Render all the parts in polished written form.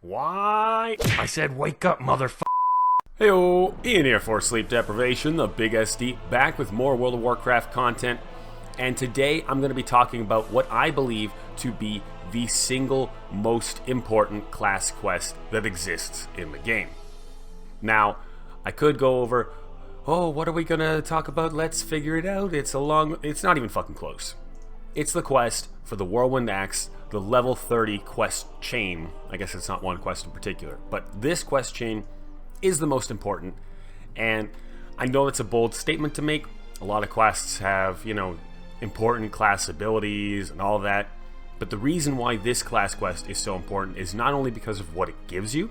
Why? I said wake up, motherfucker. Heyo, Ian here for Sleep Deprivation, the Big SD, back with more World of Warcraft content. And today I'm going to be talking about what I believe to be the single most important class quest that exists in the game. Now, I could go over, what are we going to talk about? Let's figure it out. It's not even fucking close. It's the quest for the Whirlwind Axe, the level 30 quest chain. I guess it's not one quest in particular, but this quest chain is the most important. And I know it's a bold statement to make. A lot of quests have, important class abilities and all that. But the reason why this class quest is so important is not only because of what it gives you,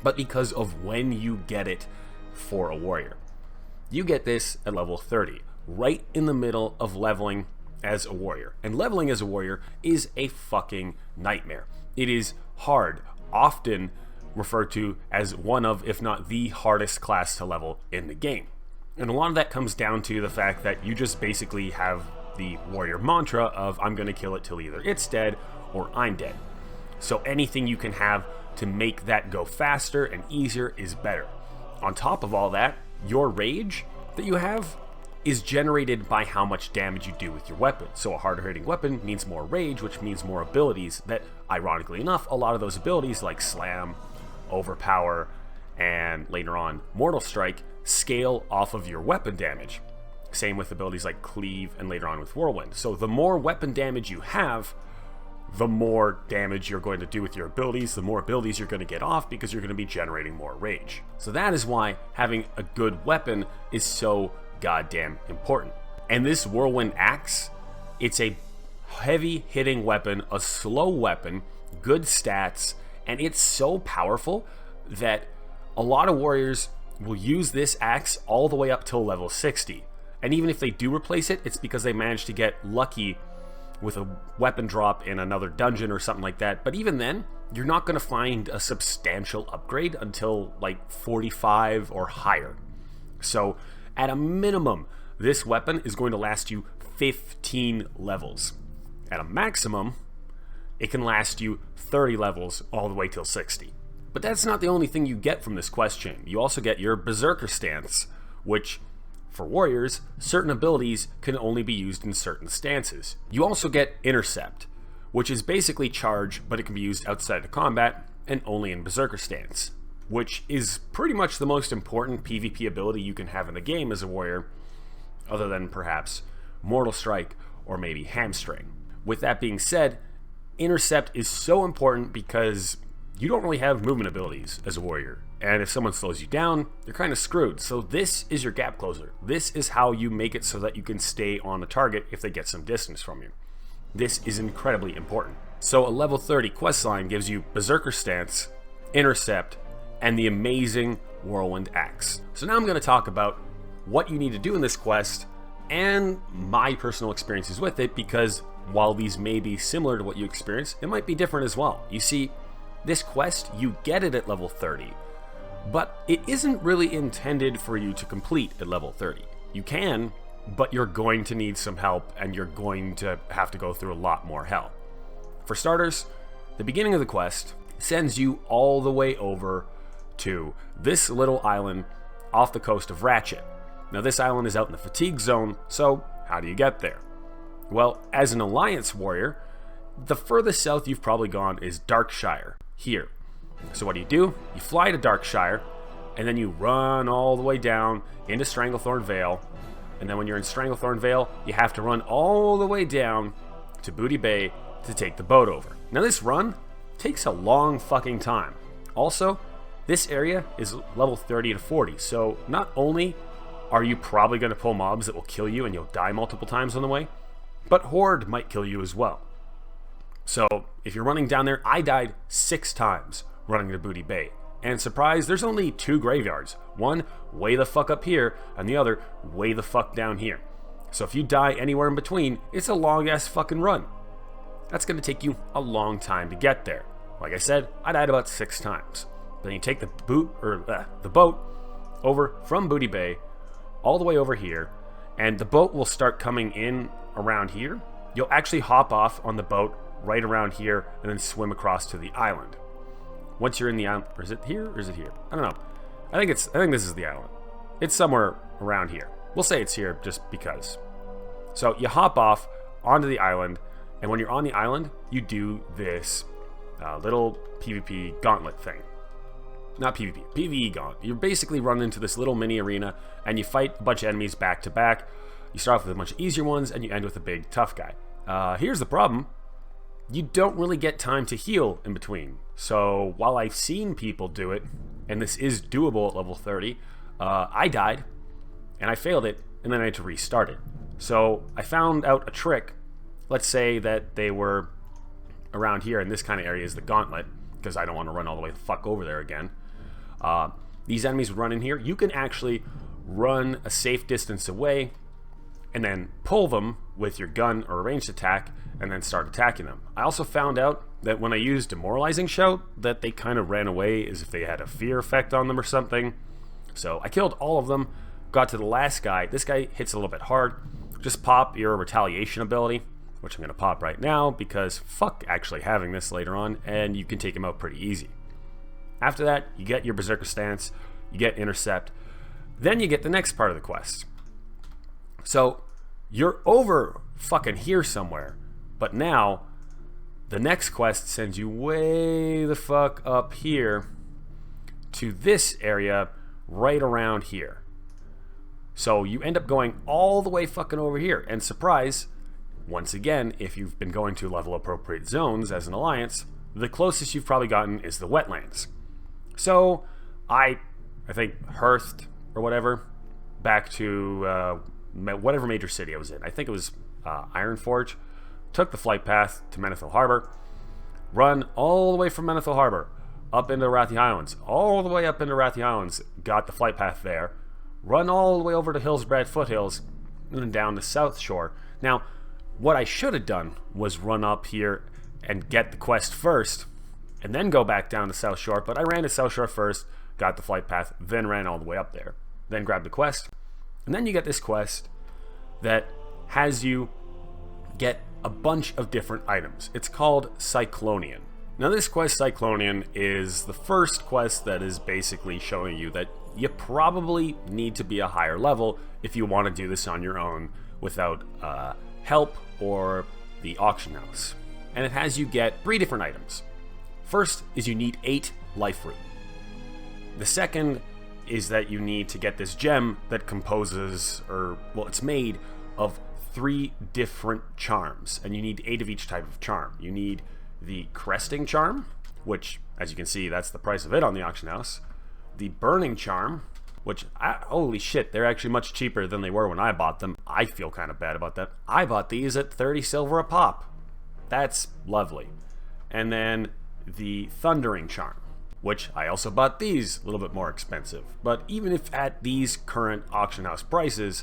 but because of when you get it for a warrior. You get this at level 30, right in the middle of leveling as a warrior. And leveling as a warrior is a fucking nightmare. It is hard, often referred to as one of, if not the hardest class to level in the game. And a lot of that comes down to the fact that you just basically have the warrior mantra of I'm going to kill it till either it's dead or I'm dead. So anything you can have to make that go faster and easier is better. On top of all that, your rage that you have is generated by how much damage you do with your weapon. So a harder hitting weapon means more rage, which means more abilities that, ironically enough, a lot of those abilities like Slam, Overpower, and later on Mortal Strike scale off of your weapon damage. Same with abilities like Cleave and later on with Whirlwind. So the more weapon damage you have, the more damage you're going to do with your abilities, the more abilities you're going to get off because you're going to be generating more rage. So that is why having a good weapon is so goddamn important. And this Whirlwind Axe, it's a heavy hitting weapon, a slow weapon, good stats, and it's so powerful that a lot of warriors will use this axe all the way up till level 60. And even if they do replace it, it's because they managed to get lucky with a weapon drop in another dungeon or something like that. But even then, you're not going to find a substantial upgrade until like 45 or higher. So at a minimum, this weapon is going to last you 15 levels. At a maximum, it can last you 30 levels all the way till 60. But that's not the only thing you get from this quest chain. You also get your Berserker stance, which, for warriors, certain abilities can only be used in certain stances. You also get Intercept, which is basically charge, but it can be used outside of combat and only in Berserker stance, which is pretty much the most important PvP ability you can have in the game as a warrior, other than perhaps Mortal Strike or maybe Hamstring. With that being said, Intercept is so important because you don't really have movement abilities as a warrior, and if someone slows you down, you're kind of screwed. So this is your gap closer. This is how you make it so that you can stay on the target if they get some distance from you. This is incredibly important. So a level 30 questline gives you Berserker stance, Intercept, and the amazing Whirlwind Axe. So now I'm going to talk about what you need to do in this quest and my personal experiences with it, because while these may be similar to what you experience, it might be different as well. You see, this quest, you get it at level 30, but it isn't really intended for you to complete at level 30. You can, but you're going to need some help, and you're going to have to go through a lot more hell. For starters, the beginning of the quest sends you all the way over to this little island off the coast of Ratchet. Now this island is out in the fatigue zone, so how do you get there? Well, as an Alliance warrior, the furthest south you've probably gone is Darkshire, here. So what do? You fly to Darkshire, and then you run all the way down into Stranglethorn Vale, and then when you're in Stranglethorn Vale, you have to run all the way down to Booty Bay to take the boat over. Now this run takes a long fucking time. Also, this area is level 30 to 40, so not only are you probably going to pull mobs that will kill you and you'll die multiple times on the way, but Horde might kill you as well. So if you're running down there, I died 6 times running to Booty Bay. And surprise, there's only 2 graveyards. One way the fuck up here, and the other way the fuck down here. So if you die anywhere in between, it's a long ass fucking run. That's going to take you a long time to get there. Like I said, I died about 6 times. Then you take the boat over from Booty Bay all the way over here, and the boat will start coming in around here. You'll actually hop off on the boat right around here and then swim across to the island. once you're in the island, or is it here or is it here? I don't know. I think this is the island. It's somewhere around here. We'll say it's here just because. So you hop off onto the island, and when you're on the island, you do this little PvP gauntlet thing. Not PvP, PvE gauntlet. You basically run into this little mini arena, and you fight a bunch of enemies back to back. You start off with a bunch of easier ones, and you end with a big tough guy. Here's the problem. You don't really get time to heal in between. So while I've seen people do it, and this is doable at level 30, I died, and I failed it, and then I had to restart it. So I found out a trick. Let's say that they were around here, and this kind of area is the gauntlet, because I don't want to run all the way the fuck over there again. These enemies would run in here. You can actually run a safe distance away and then pull them with your gun or a ranged attack and then start attacking them. I also found out that when I used Demoralizing Shout, that they kind of ran away as if they had a fear effect on them or something. So I killed all of them, got to the last guy. This guy hits a little bit hard. Just pop your Retaliation ability, which I'm going to pop right now because fuck actually having this later on, and you can take him out pretty easy. After that, you get your Berserker Stance, you get Intercept, then you get the next part of the quest. So you're over fucking here somewhere, but now the next quest sends you way the fuck up here to this area right around here. So you end up going all the way fucking over here, and surprise, once again, if you've been going to level appropriate zones as an alliance, the closest you've probably gotten is the wetlands. So I think hearthed or whatever back to whatever major city I was in. I think it was Ironforge. Took the flight path to Menethil Harbor, run all the way from Menethil Harbor up into Arathi Islands, all the way up into Arathi Islands, got the flight path there, run all the way over to Hillsbrad Foothills, and then down the South Shore. Now, what I should have done was run up here and get the quest first, and then go back down to South Shore, but I ran to South Shore first, got the flight path, then ran all the way up there. Then grabbed the quest, and then you get this quest that has you get a bunch of different items. It's called Cyclonian. Now this quest, Cyclonian, is the first quest that is basically showing you that you probably need to be a higher level if you want to do this on your own without help or the auction house. And it has you get 3 different items. First is you need 8 life root. The second is that you need to get this gem that composes, or well, it's made of 3 different charms, and you need 8 of each type of charm. You need the Cresting Charm, which, as you can see, that's the price of it on the auction house. The Burning Charm, which, holy shit, they're actually much cheaper than they were when I bought them. I feel kind of bad about that. I bought these at 30 silver a pop. That's lovely. And then the Thundering Charm, which I also bought these a little bit more expensive. But even if at these current auction house prices,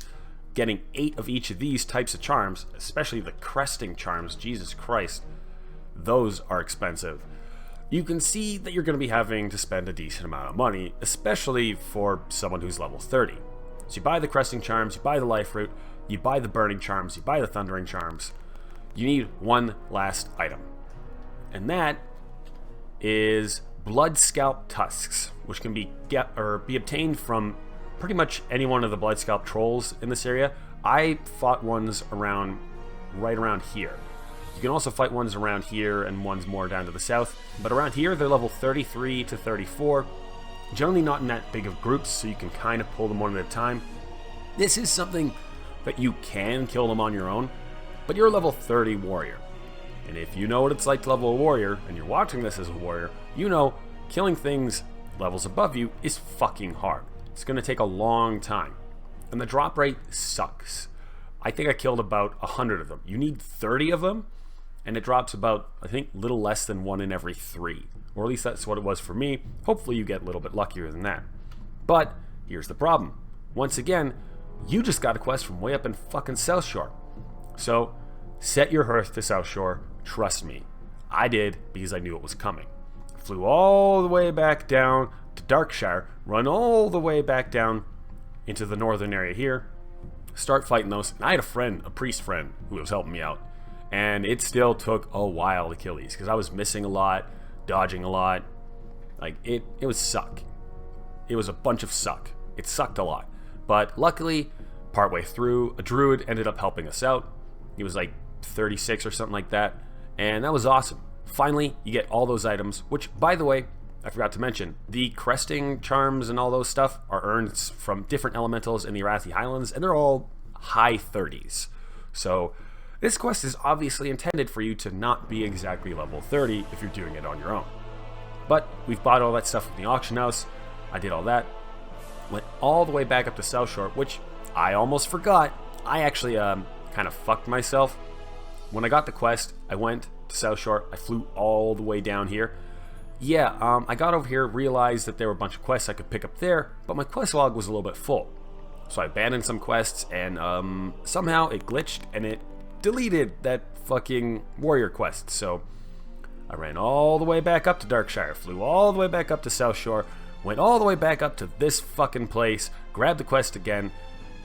getting 8 of each of these types of charms, especially the Cresting Charms, Jesus Christ, those are expensive. You can see that you're going to be having to spend a decent amount of money, especially for someone who's level 30. So you buy the Cresting Charms, you buy the Life Root, you buy the Burning Charms, you buy the Thundering Charms. You need one last item, and that is Blood Scalp Tusks, which can be obtained from pretty much any one of the Blood Scalp trolls in this area. I fought ones right around here. You can also fight ones around here and ones more down to the south, but around here they're level 33 to 34, generally not in that big of groups, so you can kind of pull them one at a time. This is something that you can kill them on your own, but you're a level 30 warrior. And if you know what it's like to level a warrior, and you're watching this as a warrior, you know killing things levels above you is fucking hard. It's going to take a long time. And the drop rate sucks. I think I killed about 100 of them. You need 30 of them, and it drops about, I think, little less than 1 in every 3. Or at least that's what it was for me. Hopefully you get a little bit luckier than that. But here's the problem. Once again, you just got a quest from way up in fucking South Shore. So set your hearth to South Shore. Trust me. I did, because I knew it was coming. Flew all the way back down to Darkshire, run all the way back down into the northern area here, start fighting those. And I had a friend, a priest friend, who was helping me out. And it still took a while to kill these, because I was missing a lot, dodging a lot. Like, it was suck. It was a bunch of suck. It sucked a lot. But luckily, partway through, a druid ended up helping us out. He was like 36 or something like that. And that was awesome. Finally, you get all those items, which, by the way, I forgot to mention, the cresting charms and all those stuff are earned from different elementals in the Arathi Highlands, and they're all high 30s. So this quest is obviously intended for you to not be exactly level 30 if you're doing it on your own. But we've bought all that stuff from the auction house. I did all that. Went all the way back up to South Shore, which I almost forgot. I actually kind of fucked myself. When I got the quest, I went to South Shore. I flew all the way down here. Yeah, I got over here, realized that there were a bunch of quests I could pick up there, but my quest log was a little bit full. So I abandoned some quests, and somehow it glitched, and it deleted that fucking warrior quest. So I ran all the way back up to Darkshire, flew all the way back up to South Shore, went all the way back up to this fucking place, grabbed the quest again,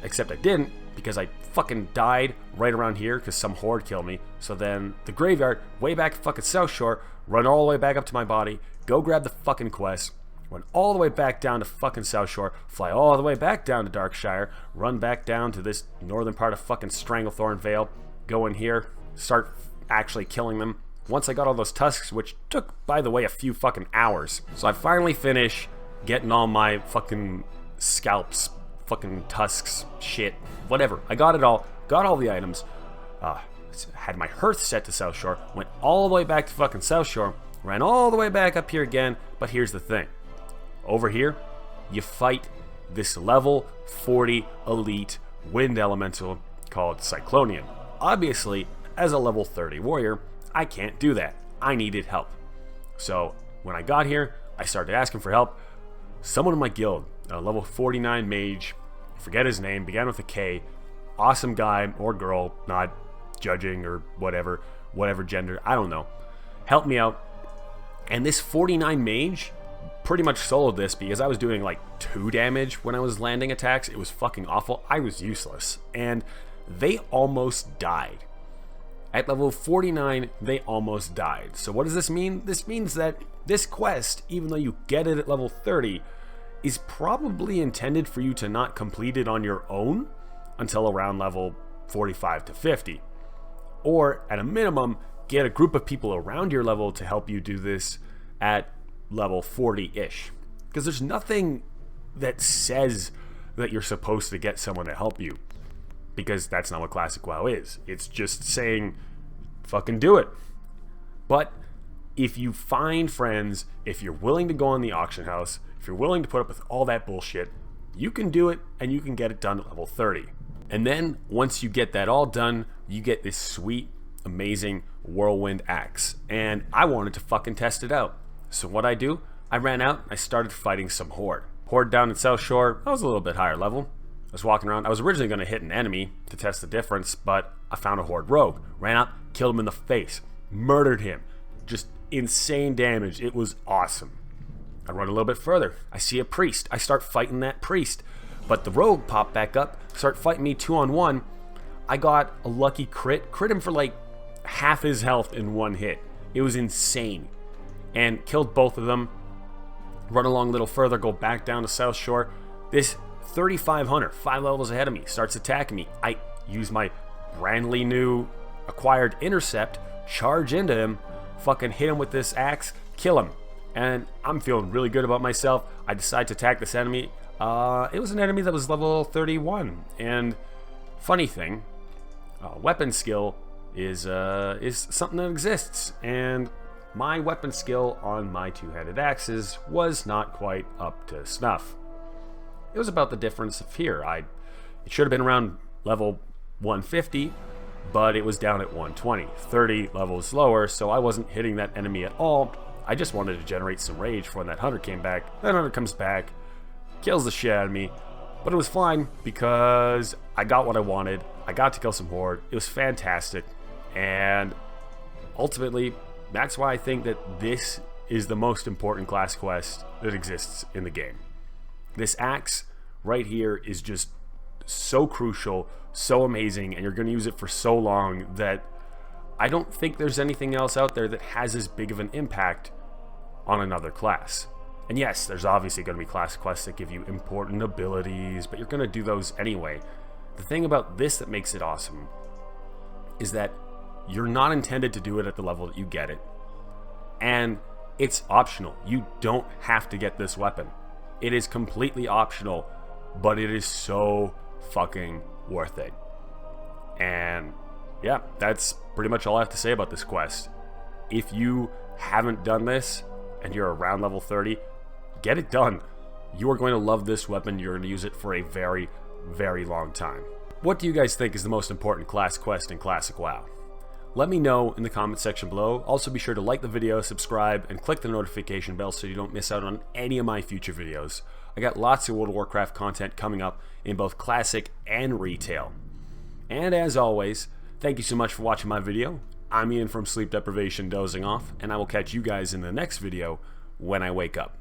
except I didn't, because I fucking died right around here because some horde killed me. So then the graveyard, way back at fucking South Shore, run all the way back up to my body, go grab the fucking quest, run all the way back down to fucking South Shore, fly all the way back down to Darkshire, run back down to this northern part of fucking Stranglethorn Vale, go in here, start actually killing them. Once I got all those tusks, which took, by the way, a few fucking hours. So I finally finish getting all my fucking scalps, fucking tusks, shit, whatever. I got it all, got all the items, had my hearth set to South Shore, went all the way back to fucking South Shore, ran all the way back up here again, but here's the thing. Over here, you fight this level 40 elite wind elemental called Cyclonian. Obviously, as a level 30 warrior, I can't do that. I needed help. So when I got here, I started asking for help. Someone in my guild, a level 49 mage, forget his name, began with a K, awesome guy or girl, not judging or whatever gender, I don't know, helped me out. And this 49 mage pretty much soloed this because I was doing like 2 damage when I was landing attacks. It was fucking awful. I was useless. And they almost died. At level 49, they almost died. So what does this mean? This means that this quest, even though you get it at level 30, is probably intended for you to not complete it on your own until around level 45 to 50. Or, at a minimum, get a group of people around your level to help you do this at level 40-ish. Because there's nothing that says that you're supposed to get someone to help you. Because that's not what Classic WoW is. It's just saying, fucking do it. But if you find friends, if you're willing to go on the auction house, if you're willing to put up with all that bullshit, you can do it and you can get it done at level 30. And then once you get that all done, you get this sweet, amazing Whirlwind Axe. And I wanted to fucking test it out. So what I do, I ran out, I started fighting some horde. Horde down in South Shore, I was a little bit higher level. I was walking around. I was originally going to hit an enemy to test the difference, but I found a horde rogue. Ran up, killed him in the face, murdered him. Just insane damage. It was awesome. I run a little bit further. I see a priest. I start fighting that priest. But the rogue popped back up, start fighting me 2-on-1. I got a lucky crit him for like half his health in one hit. It was insane. And killed both of them. Run along a little further, go back down to South Shore. This 35 hunter, 5 levels ahead of me, starts attacking me. I use my brandly new acquired intercept, charge into him, fucking hit him with this axe, kill him. And I'm feeling really good about myself. I decide to attack this enemy. It was an enemy that was level 31. And funny thing, weapon skill is something that exists. And my weapon skill on my 2-handed axes was not quite up to snuff. It was about the difference of here. It should have been around level 150, but it was down at 120, 30 levels lower, so I wasn't hitting that enemy at all. I just wanted to generate some rage for when that hunter came back. That hunter comes back, kills the shit out of me, but it was fine because I got what I wanted. I got to kill some horde. It was fantastic, and ultimately, that's why I think that this is the most important class quest that exists in the game. This axe right here is just so crucial, so amazing, and you're going to use it for so long that I don't think there's anything else out there that has as big of an impact on another class. And yes, there's obviously going to be classic quests that give you important abilities, but you're going to do those anyway. The thing about this that makes it awesome is that you're not intended to do it at the level that you get it. And it's optional. You don't have to get this weapon. It is completely optional, but it is so fucking worth it. And yeah, that's pretty much all I have to say about this quest. If you haven't done this and you're around level 30, get it done. You are going to love this weapon. You're going to use it for a very, very long time. What do you guys think is the most important class quest in Classic WoW? Let me know in the comment section below. Also be sure to like the video, subscribe, and click the notification bell so you don't miss out on any of my future videos. I got lots of World of Warcraft content coming up in both Classic and Retail. And as always, thank you so much for watching my video. I'm Ian from Sleep Deprivation dozing off, and I will catch you guys in the next video when I wake up.